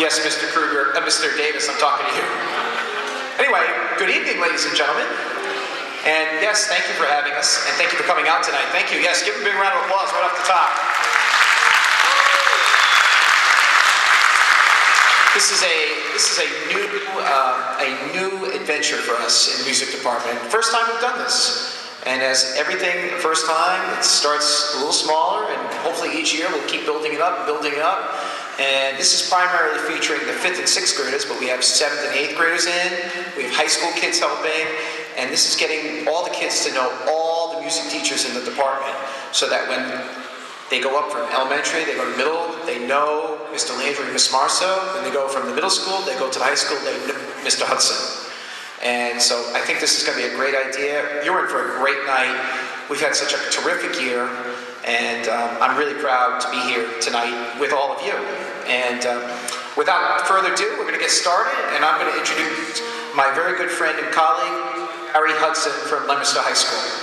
Yes, Mr. Kruger, Mr. Davis, I'm talking to you. Anyway, good evening, ladies and gentlemen. And yes, thank you for having us, and thank you for coming out tonight. Thank you. Yes, give them a big round of applause right off the top. This is a new adventure for us in the music department. First time we've done this. And as everything, first time, it starts a little smaller, and hopefully each year we'll keep building it up and building it up. And this is primarily featuring the 5th and 6th graders, but we have 7th and 8th graders in. We have high school kids helping. And this is getting all the kids to know all the music teachers in the department, so that when they go up from elementary, they go to middle, they know Mr. Landry and Miss Marceau. When they go from the middle school, they go to the high school, they know Mr. Hudson. And so I think this is going to be a great idea. You're in for a great night. We've had such a terrific year, and I'm really proud to be here tonight with all of you. And without further ado, we're going to get started, and I'm going to introduce my very good friend and colleague, Harry Hudson from Leominster High School.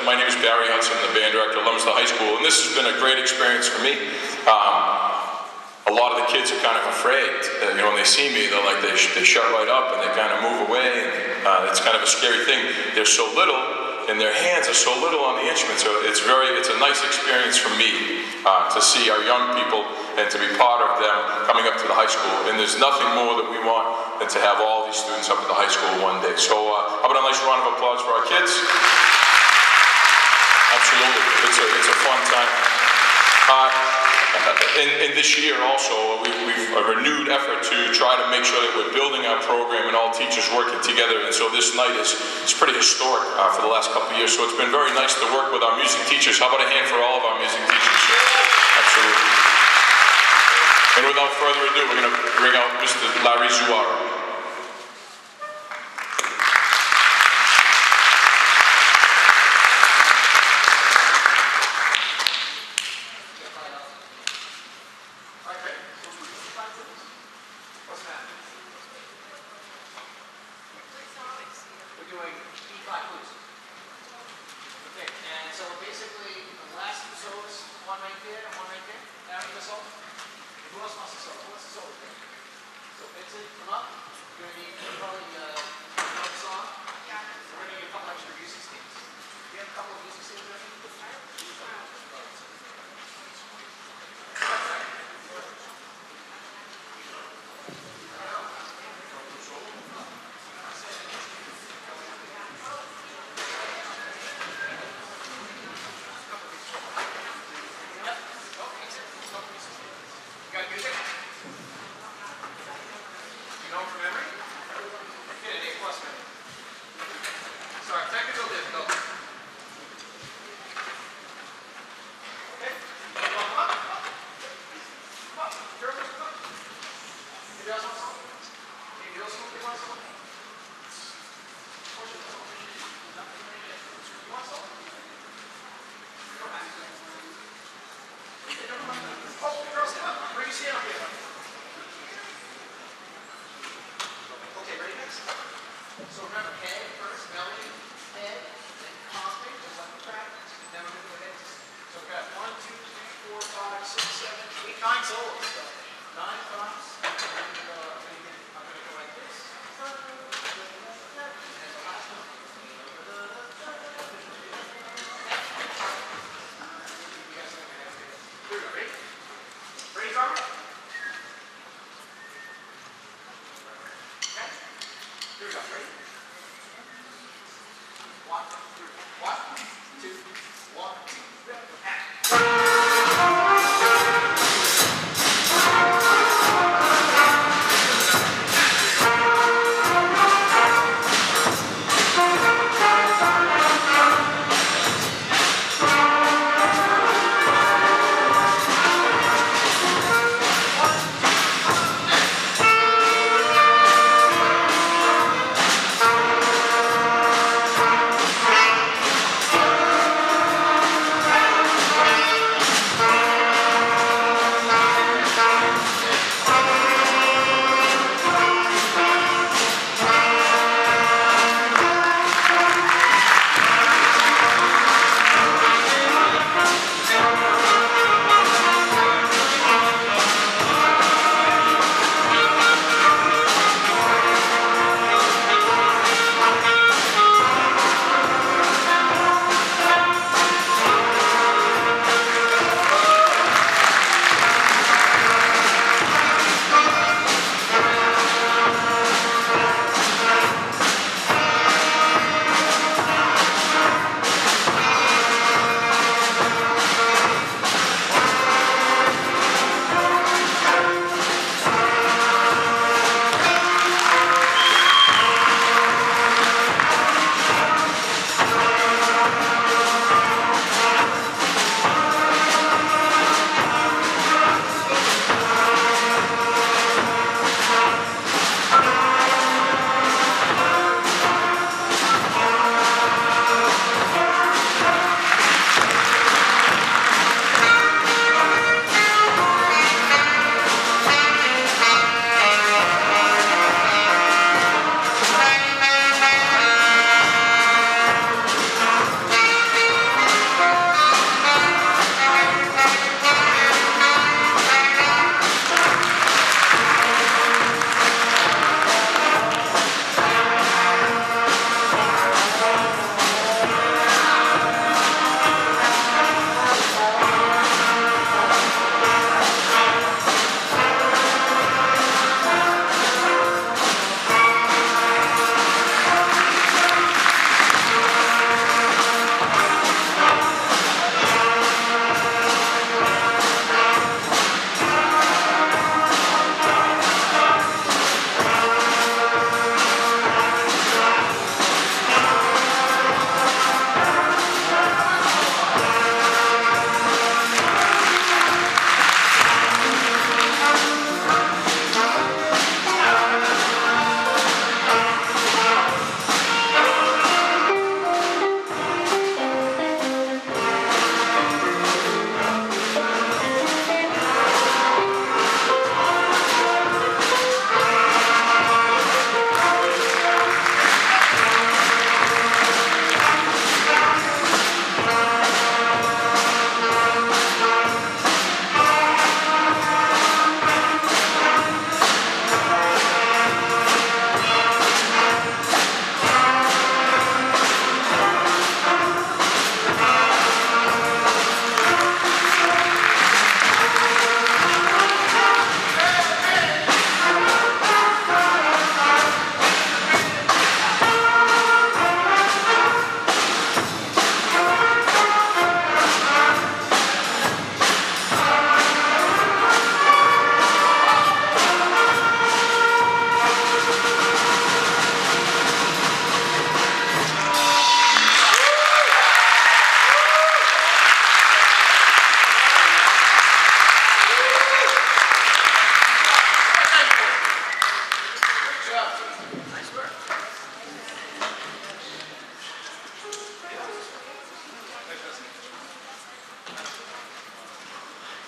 My name is Barry Hudson, the band director at Leominster High School, and this has been a great experience for me. A lot of the kids are kind of afraid. When they see me, they shut right up and they kind of move away. And, it's kind of a scary thing. They're so little, and their hands are so little on the instrument. So it's a nice experience for me to see our young people and to be part of them coming up to the high school. And there's nothing more that we want than to have all these students up at the high school one day. So how about a nice round of applause for our kids? Absolutely, it's a fun time. And this year also, we've a renewed effort to try to make sure that we're building our program and all teachers working together. And so this night is pretty historic for the last couple of years. So it's been very nice to work with our music teachers. How about a hand for all of our music teachers? Absolutely. And without further ado, we're going to bring out Mr. Larry Zuara. 6, 7, 8, 9 solos. So 9 times. I'm going to go like this. And the last one. Here we go. Ready? Ready, Carmen? Okay. Here we go. Ready? 1, 2, 1, 2, 3, action.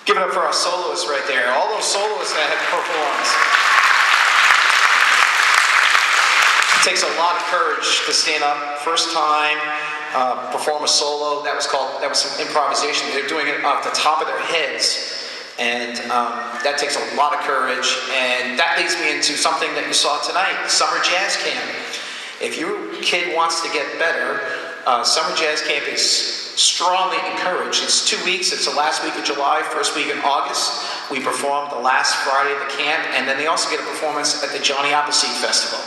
Give it up for our soloists right there. All those soloists that have performed. It takes a lot of courage to stand up first time, perform a solo. That was some improvisation. They're doing it off the top of their heads. And that takes a lot of courage. And that leads me into something that you saw tonight, Summer Jazz Camp. If your kid wants to get better, Summer Jazz Camp is strongly encouraged. It's 2 weeks. It's the last week of July, first week in August. We perform the last Friday of the camp, and then they also get a performance at the Johnny Appleseed Festival.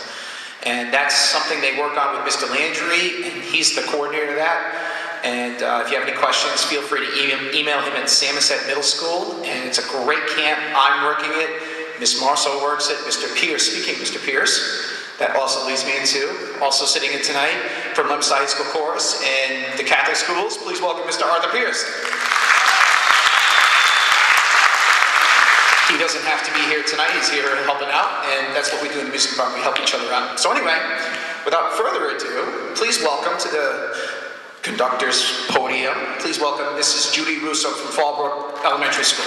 And that's something they work on with Mr. Landry, and he's the coordinator of that. And if you have any questions, feel free to email him at Samoset Middle School. And it's a great camp. I'm working it. Miss Marceau works it. Mr. Pierce, speaking of Mr. Pierce, that also leads me into, also sitting in tonight from Leominster High School Chorus and the Catholic schools. Please welcome Mr. Arthur Pierce. He doesn't have to be here tonight. He's here helping out, and that's what we do in the music department. We help each other out. So anyway, without further ado, please welcome to the conductor's podium. Please welcome Mrs. Judy Russo from Fallbrook Elementary School.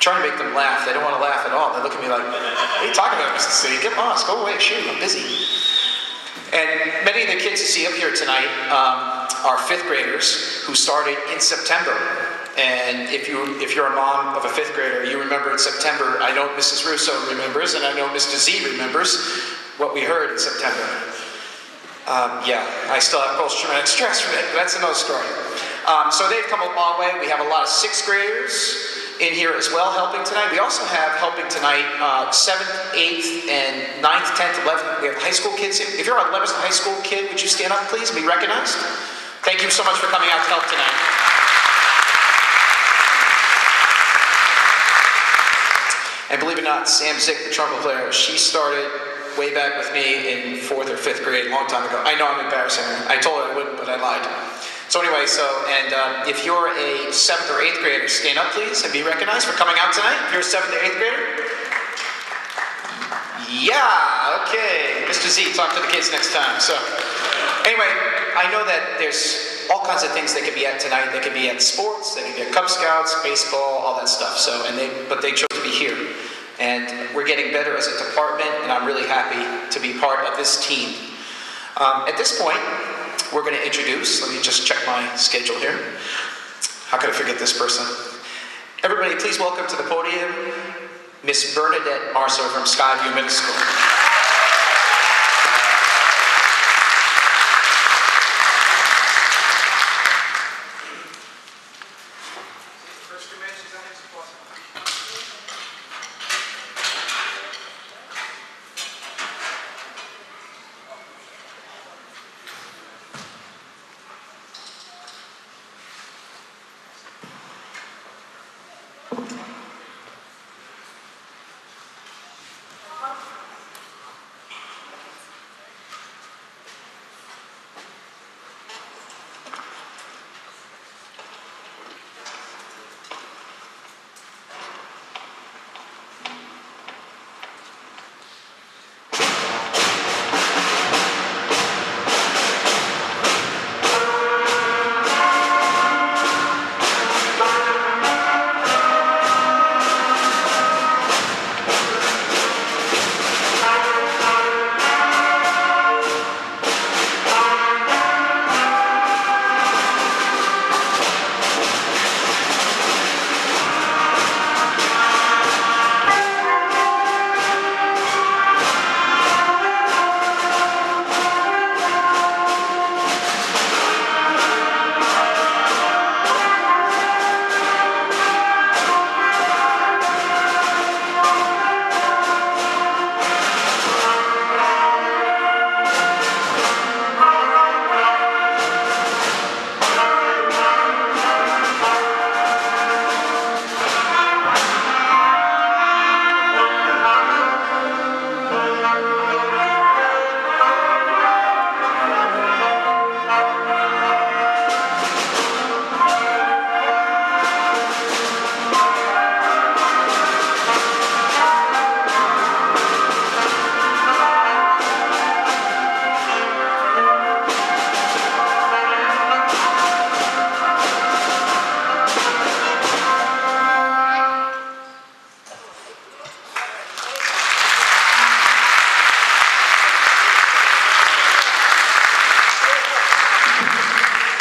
Trying to make them laugh. They don't want to laugh at all. They look at me like, what are you talking about, Mr. C? Get lost. Go away. Shoot, I'm busy. And many of the kids you see up here tonight are fifth graders who started in September. And if you're a mom of a fifth grader, you remember in September. I know Mrs. Russo remembers, and I know Mr. Z remembers what we heard in September. Yeah, I still have post-traumatic stress from it, but that's another story. So they've come a long way. We have a lot of sixth graders in here as well helping tonight. We also have helping tonight 7th, 8th, and 9th, 10th, 11th. We have high school kids. If you're a Leominster High School kid, would you stand up, please, and be recognized? Thank you so much for coming out to help tonight. And believe it or not, Sam Zick, the trumpet player, she started way back with me in 4th or 5th grade, a long time ago. I know I'm embarrassing her. I told her I wouldn't, but I lied. So anyway, if you're a 7th or 8th grader, stand up please and be recognized for coming out tonight. If you're a 7th or 8th grader. Yeah, okay. Mr. Z, talk to the kids next time. So anyway, I know that there's all kinds of things they could be at tonight. They could be at sports, they could be at Cub Scouts, baseball, all that stuff. So, but they chose to be here. And we're getting better as a department, and I'm really happy to be part of this team. At this point, we're going to introduce, let me just check my schedule here. How could I forget this person? Everybody, please welcome to the podium, Miss Bernadette Marceau from Skyview Middle School.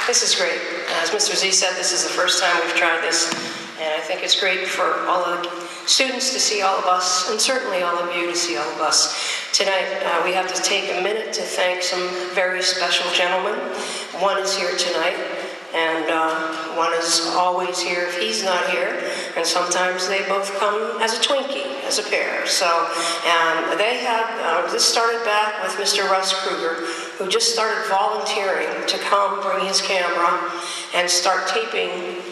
This is great. As Mr. Z said, this is the first time we've tried this, and I think it's great for all of the students to see all of us, and certainly all of you to see all of us. Tonight, we have to take a minute to thank some very special gentlemen. One is here tonight, and one is always here if he's not here, and sometimes they both come as a Twinkie, as a pair. So, and they have, this started back with Mr. Russ Kruger, who just started volunteering to come bring his camera and start taping,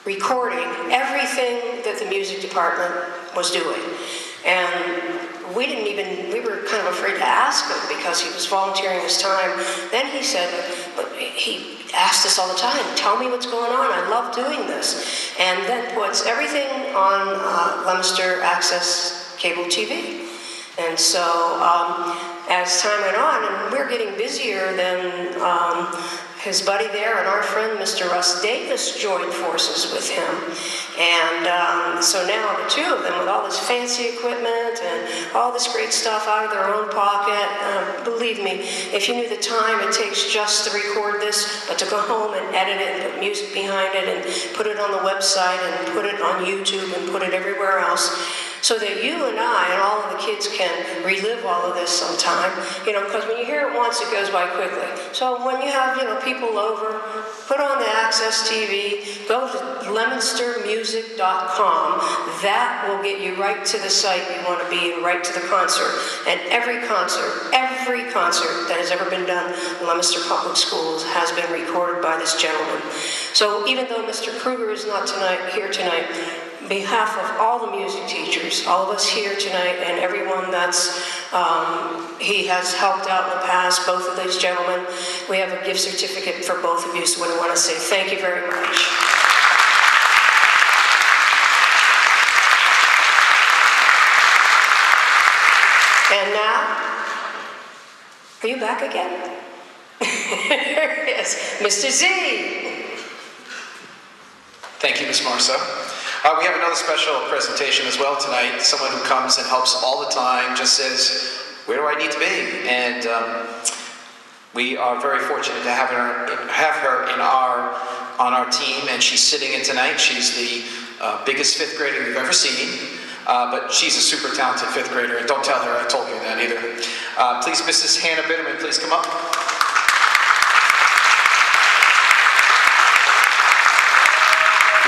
recording everything that the music department was doing. And we were kind of afraid to ask him because he was volunteering his time. Then he said, but he asked us all the time, tell me what's going on, I love doing this. And then puts everything on Leominster Access Cable TV. And so as time went on, and we're getting busier than his buddy there and our friend Mr. Russ Davis joined forces with him. And so now the two of them with all this fancy equipment and all this great stuff out of their own pocket, believe me, if you knew the time it takes just to record this, but to go home and edit it and put music behind it and put it on the website and put it on YouTube and put it everywhere else, so that you and I and all of the kids can relive all of this sometime, because when you hear it once, it goes by quickly. So when you have, people over, put on the Access TV, go to leominstermusic.com. That will get you right to the site you want to be and right to the concert. And every concert that has ever been done in Leominster Public Schools has been recorded by this gentleman. So even though Mr. Kruger is not here tonight, on behalf of all the music teachers, all of us here tonight, and everyone that's he has helped out in the past, both of these gentlemen, we have a gift certificate for both of you, so I want to say thank you very much. And now, are you back again? Yes, Mr. Z. Thank you, Ms. Marceau. We have another special presentation as well tonight. Someone who comes and helps all the time, just says, where do I need to be? And we are very fortunate to have her on our team, and she's sitting in tonight. She's the biggest fifth grader we've ever seen, but she's a super talented fifth grader, and don't tell her I told you that either. Please, Mrs. Hannah Bitterman, please come up.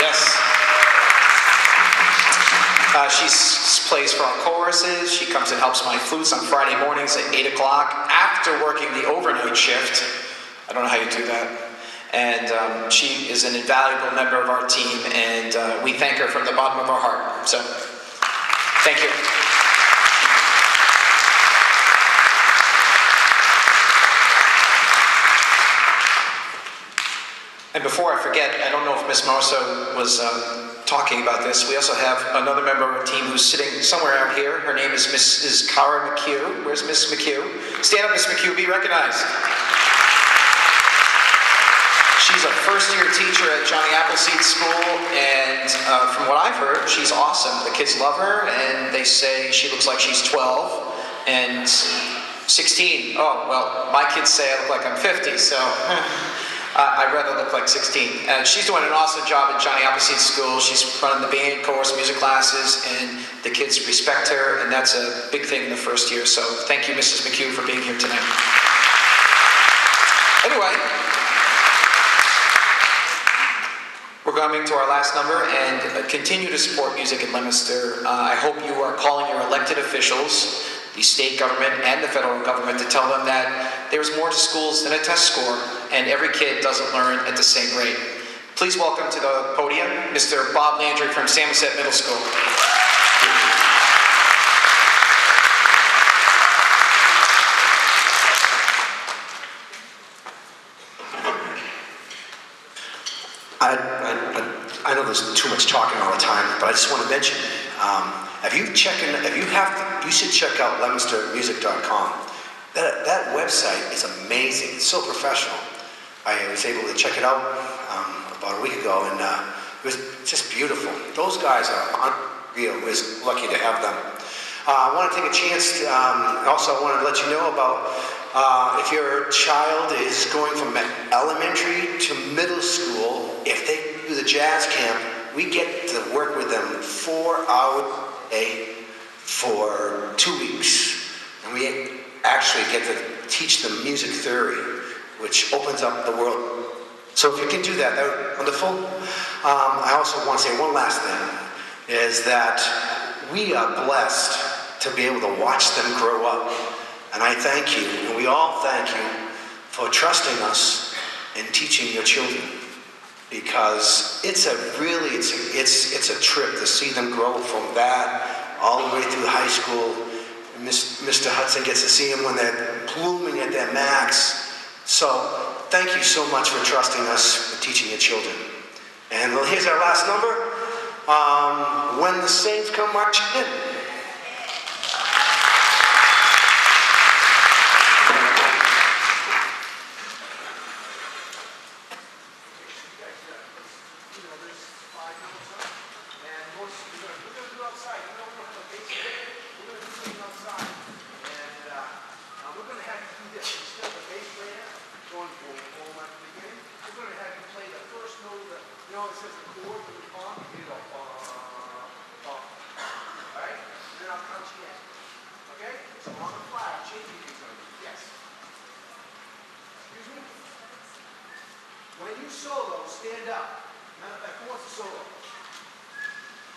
Yes. She plays for our choruses. She comes and helps my flutes on Friday mornings at 8 o'clock after working the overnight shift. I don't know how you do that. And she is an invaluable member of our team, and we thank her from the bottom of our heart. So, thank you. And before I forget, I don't know if Miss Marso was talking about this. We also have another member of our team who's sitting somewhere out here. Her name is Mrs. Cara McHugh. Where's Miss McHugh? Stand up, Miss McHugh. Be recognized. She's a first-year teacher at Johnny Appleseed School, and from what I've heard, she's awesome. The kids love her, and they say she looks like she's 12 and 16. Oh, well, my kids say I look like I'm 50, so I'd rather look like 16. She's doing an awesome job at Johnny Appleseed School. She's running the band, chorus, music classes, and the kids respect her, and that's a big thing in the first year. So thank you, Mrs. McHugh, for being here tonight. Anyway, we're coming to our last number, and continue to support music in Leominster. I hope you are calling your elected officials, the state government and the federal government, to tell them that there's more to schools than a test score, and every kid doesn't learn at the same rate. Please welcome to the podium Mr. Bob Landry from Samoset Middle School. I know there's too much talking all the time, but I just want to mention, you should check out leominstermusic.com. That website is amazing. It's so professional. I was able to check it out about a week ago, and it was just beautiful. Those guys are unreal. We're lucky to have them. I want to take a chance to, also I want to let you know about if your child is going from elementary to middle school, if they do the jazz camp, we get to work with them 4 hours a day for 2 weeks. And we actually get to teach them music theory, which opens up the world. So if you can do that, that would be wonderful. I also want to say one last thing, is that we are blessed to be able to watch them grow up. And I thank you, and we all thank you for trusting us in teaching your children. Because it's a trip to see them grow from that all the way through high school. Mr. Hudson gets to see them when they're blooming at their max. So thank you so much for trusting us for teaching your children. And here's our last number. When the Saints Come Marching In. When you solo, stand up. Matter of fact, who wants to solo?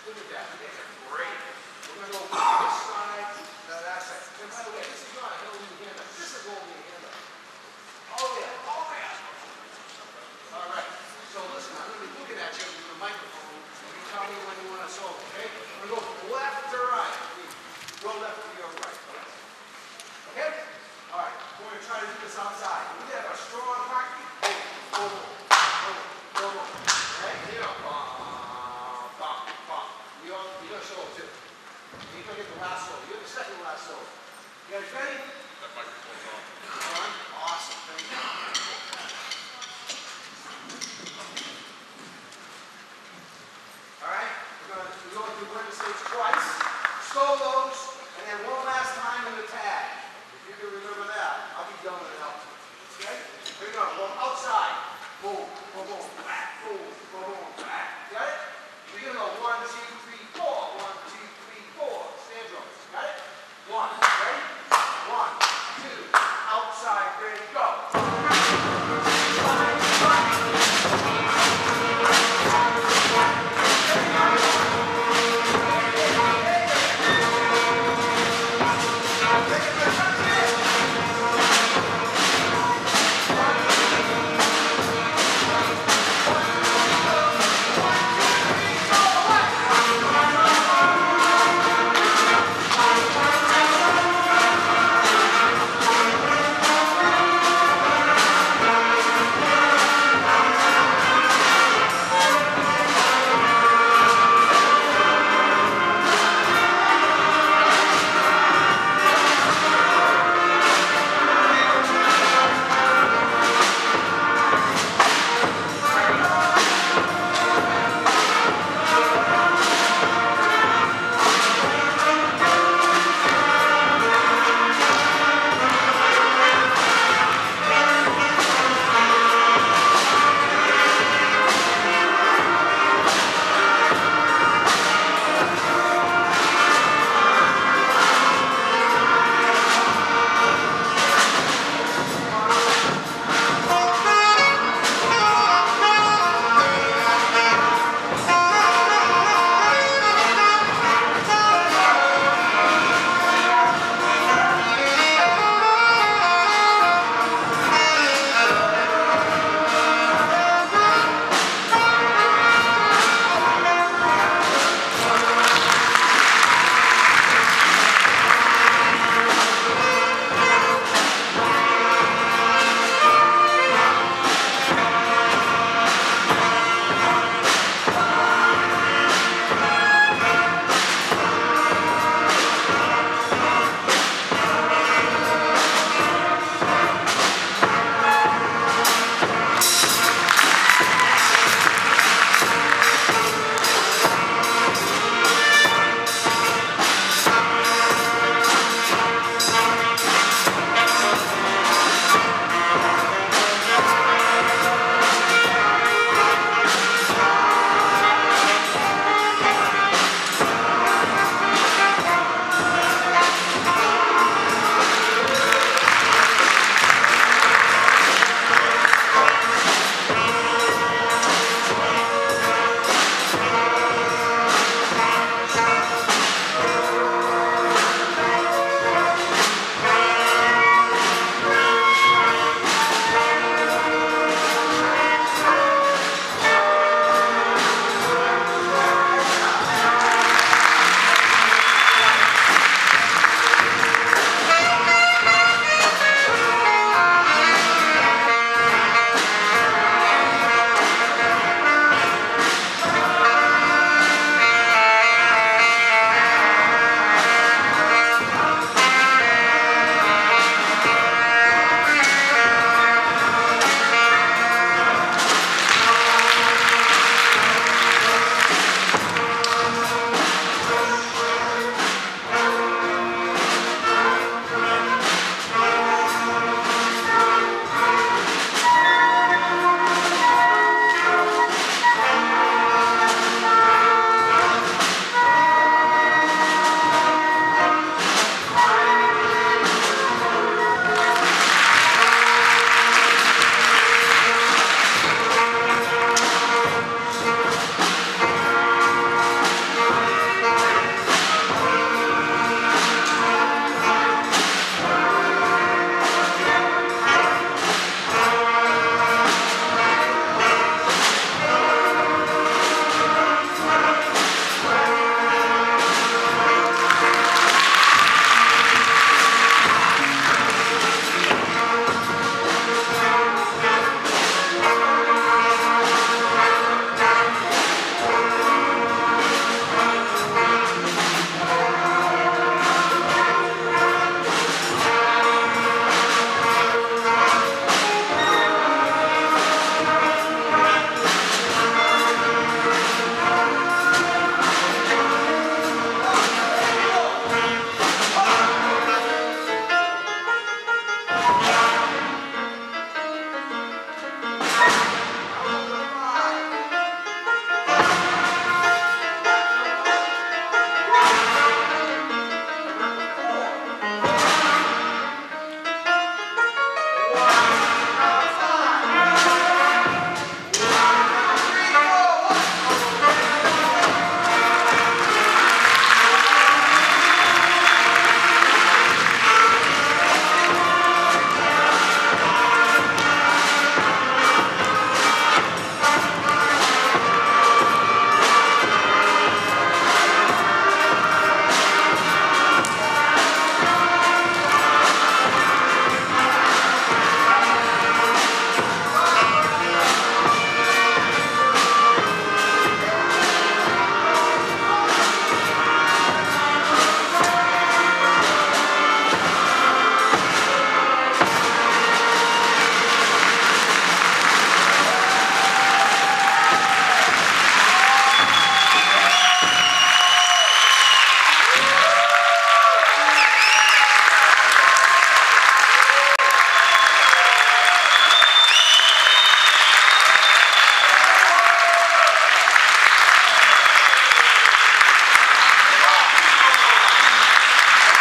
Look at that. Great. We're going to go from this side to that side. And by the way, this is not a holding your hand up. This is holding your hand up. Oh, yeah. Oh, yeah. All right. So listen, I'm going to be looking at you with the microphone. You tell me when you want to solo, okay? We're going to go from left to right. Your left to your right. Okay? All right. We're going to try to do this outside. We have a strong heartbeat. You're solo too. You're going to get the last solo. You're the second last solo. You guys ready? That microphone's on. On? Awesome. Thank you. All right. We're going solos, and then one last time in the tag. If you can remember that, I'll be done with it afterwards. Okay? Here we go. Go outside. Boom, boom, boom, back, boom, boom, boom, back. Got it? We're gonna go 1, 2, 3, 4. 1, 2, 3, 4. Stand drums. Got it? 1. Ready? 1, 2. Outside. Ready? Go.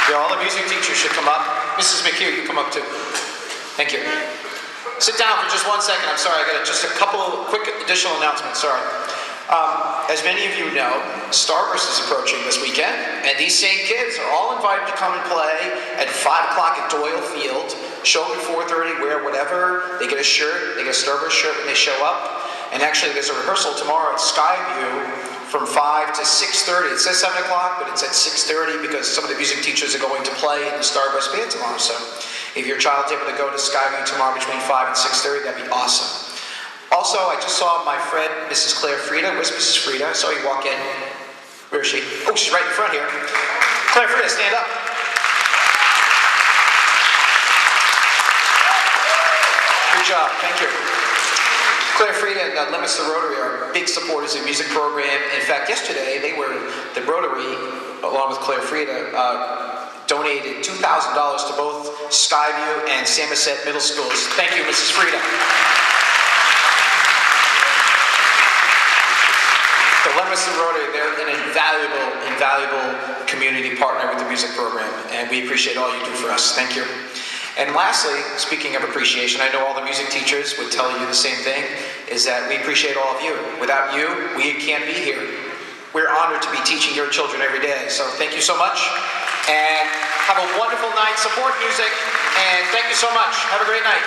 Yeah, all the music teachers should come up. Mrs. McHugh, you come up too. Thank you. Sit down for just 1 second. I'm sorry, I got just a couple quick additional announcements. Sorry. As many of you know, Starburst is approaching this weekend, and these same kids are all invited to come and play at 5 o'clock at Doyle Field. Show up at 4:30, wear whatever. They get a shirt, they get a Starburst shirt when they show up. And actually, there's a rehearsal tomorrow at Skyview from 5 to 6:30. It says 7 o'clock, but it's at 6:30 because some of the music teachers are going to play in the Starburst band tomorrow. So if your child's able to go to Skyview tomorrow between 5 and 6:30, that'd be awesome. Also, I just saw my friend, Mrs. Claire Frieda. Where's Mrs. Frieda? I saw you walk in. Where is she? Oh, she's right in front here. Claire Frieda, stand up. Good job, thank you. Claire Frieda and Leominster Rotary are big supporters of the music program. In fact, yesterday, the Rotary, along with Claire Frieda, donated $2,000 to both Skyview and Samoset Middle Schools. Thank you, Mrs. Frieda. The Leominster Rotary, they're an invaluable community partner with the music program, and we appreciate all you do for us. Thank you. And lastly, speaking of appreciation, I know all the music teachers would tell you the same thing, is that we appreciate all of you. Without you, we can't be here. We're honored to be teaching your children every day, so thank you so much. And have a wonderful night. Support music, and thank you so much. Have a great night.